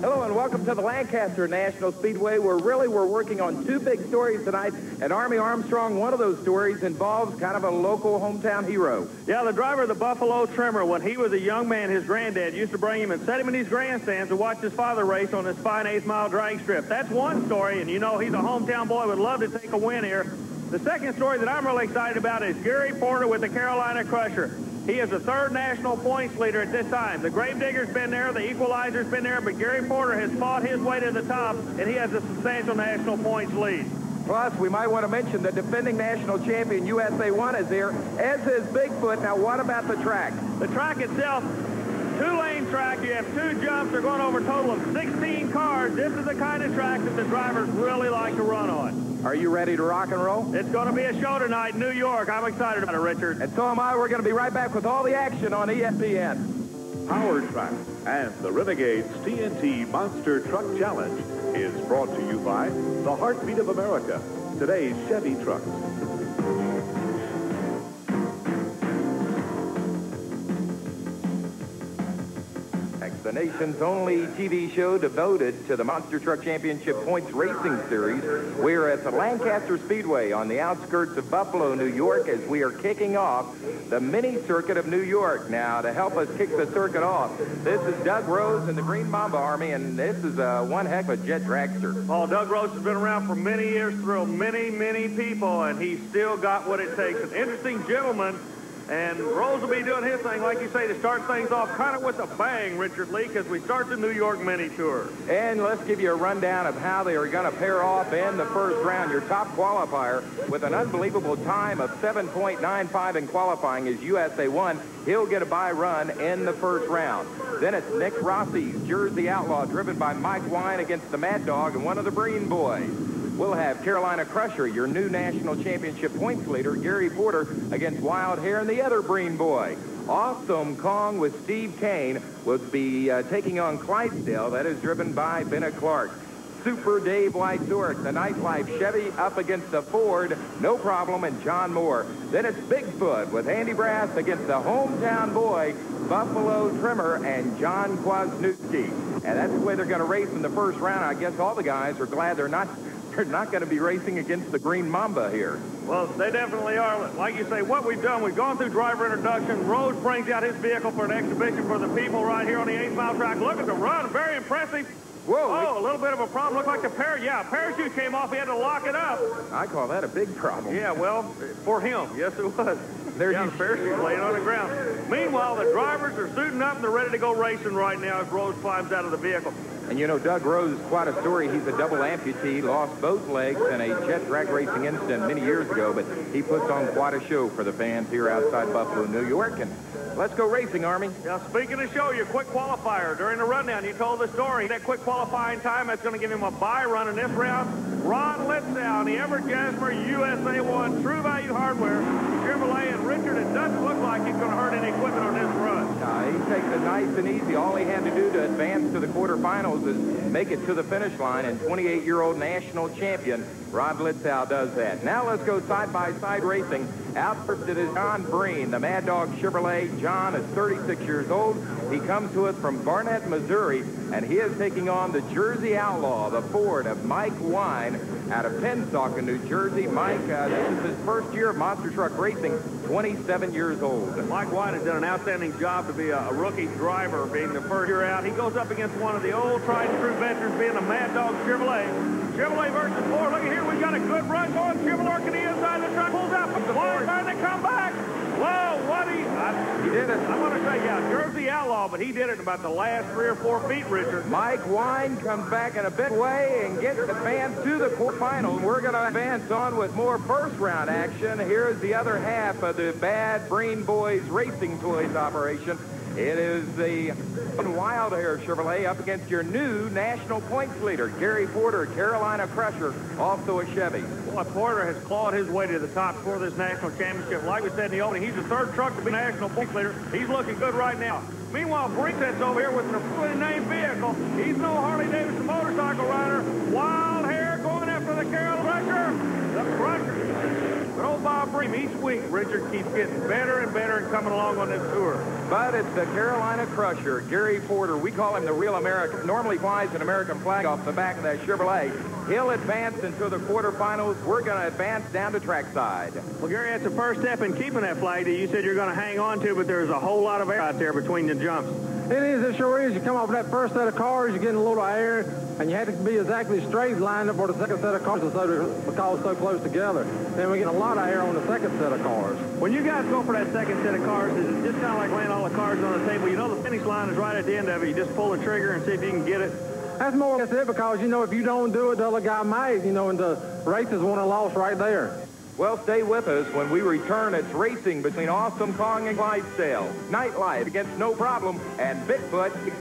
Hello and welcome to the Lancaster National Speedway, where really we're working on two big stories tonight. And Army Armstrong, one of those stories involves kind of a local hometown hero. Yeah, the driver of the Buffalo Trimmer, when he was a young man, his granddad used to bring him and set him in these grandstands to watch his father race on this fine 8th-mile drag strip. That's one story, and you know he's a hometown boy, would love to take a win here. The second story that I'm really excited about is Gary Porter with the Carolina Crusher. He is the third national points leader at this time. The Gravedigger's been there, the Equalizer's been there, but Gary Porter has fought his way to the top, and he has a substantial national points lead. Plus, we might want to mention the defending national champion USA 1 is here, as is Bigfoot. Now, what about the track? The track itself, two-lane track. You have two jumps. They're going over a total of 16 cars. This is the kind of track that the drivers really like to run on. Are you ready to rock and roll? It's going to be a show tonight in New York. I'm excited about it, Richard. And so am I. We're going to be right back with all the action on ESPN. Power Trax and the Renegades TNT Monster Truck Challenge is brought to you by the Heartbeat of America, today's Chevy trucks. The nation's only TV show devoted to the Monster Truck Championship Points Racing Series. We're at the Lancaster Speedway on the outskirts of Buffalo, New York, as we are kicking off the mini circuit of New York. Now, to help us kick the circuit off, this is Doug Rose and the Green Mamba Army, and this is one heck of a jet dragster. Oh, Doug Rose has been around for many years, thrilled many people, and he's still got what it takes. An interesting gentleman. And Rose will be doing his thing, like you say, to start things off kind of with a bang, Richard Leek, as we start the New York Mini Tour. And let's give you a rundown of how they are going to pair off in the first round. Your top qualifier with an unbelievable time of 7.95 in qualifying is USA 1. He'll get a bye run in the first round. Then it's Nick Rossi's Jersey Outlaw, driven by Mike Wine against the Mad Dog and one of the Breen boys. We'll have Carolina Crusher, your new national championship points leader, Gary Porter, against Wild Hare and the other Breen boy. Awesome Kong with Steve Kane will be taking on Clydesdale. That is driven by Bennett Clark. Super Dave Lysork, the Nightlife Chevy, up against the Ford, No Problem, and John Moore. Then it's Bigfoot with Andy Brass against the hometown boy, Buffalo Trimmer, and John Kwasniewski. And that's the way they're going to race in the first round. I guess all the guys are glad they're not going to be racing against the Green Mamba here. Well, they definitely are. Like you say, what we've done, we've gone through driver introduction. Rose brings out his vehicle for an exhibition for the people right here on the 8th-mile track. Look at the run. Very impressive. Whoa. Oh, a little bit of a problem. Looked like the parachute came off. He had to lock it up. I call that a big problem. Yeah, well, for him, yes, it was. The parachute laying on the ground. Meanwhile, the drivers are suiting up and they're ready to go racing right now as Rose climbs out of the vehicle. And you know, Doug Rose is quite a story. He's a double amputee, lost both legs in a jet drag racing incident many years ago, but he puts on quite a show for the fans here outside Buffalo, New York. And let's go racing, Army. Now, speaking of show, your quick qualifier during the rundown, you told the story. That quick qualifying time, that's going to give him a bye run in this round. Ron Litzow, the Ever-Jasper USA 1 True Value Hardware Chevrolet, and Richard, it doesn't look like he's going to hurt any equipment on this run. He takes it nice and easy. All he had to do to advance to the quarterfinals is make it to the finish line, and 28-year-old national champion Ron Litzow does that. Now let's go side-by-side racing. Out first it is John Breen, the Mad Dog Chevrolet. John is 36 years old. He comes to us from Barnett, Missouri, and he is taking on the Jersey Outlaw, the Ford of Mike Wine, out of Pensacola, New Jersey. Mike, this is his first year of monster truck racing, 27 years old. Mike Wine has done an outstanding job to be a rookie driver, being the first year out. He goes up against one of the old tried-and-true veterans, being the Mad Dog Chevrolet. Chevrolet versus Ford. Look at here, we've got a good run going. Chevrolet to the inside of the truck, pulls out, puts the Wine trying to come back. Whoa, what he did it. I want to say, yeah, Jersey Outlaw, but he did it in about the last 3 or 4 feet, Richard. Mike Wine comes back in a big way and gets advanced to the quarterfinals. We're going to advance on with more first-round action. Here is the other half of the Bad Breen Boys Racing Toys operation. It is the Wild Hare Chevrolet up against your new national points leader, Gary Porter, Carolina Crusher, also a Chevy. Boy, Porter has clawed his way to the top for this national championship. Like we said in the opening, he's the third truck to be national points leader. He's looking good right now. Meanwhile, Brinkset's over here with an officially named vehicle. He's no Harley-Davidson motorcycle rider. Wild Hare going after the Carolina Crusher. The Crusher. But old Bob Bream, each week, Richard keeps getting better and better and coming along on this tour. But it's the Carolina Crusher, Gary Porter. We call him the real American. Normally flies an American flag off the back of that Chevrolet. He'll advance into the quarterfinals. We're going to advance down to trackside. Well, Gary, that's the first step in keeping that flag that you said you're going to hang on to, but there's a whole lot of air out there between the jumps. It is. It sure is. You come off that first set of cars, you're getting a little air, and you had to be exactly straight lined up for the second set of cars because so close together. Then we get a lot of air on the second set of cars. When you guys go for that second set of cars, is it just kind of like laying all the cards on the table? You know the finish line is right at the end of it. You just pull the trigger and see if you can get it. That's more or less it because, you know, if you don't do it, the other guy might, you know, and the race is won and lost right there. Well, stay with us. When we return, it's racing between Awesome Kong and Clydesdale. Nightlife against No Problem and Bigfoot.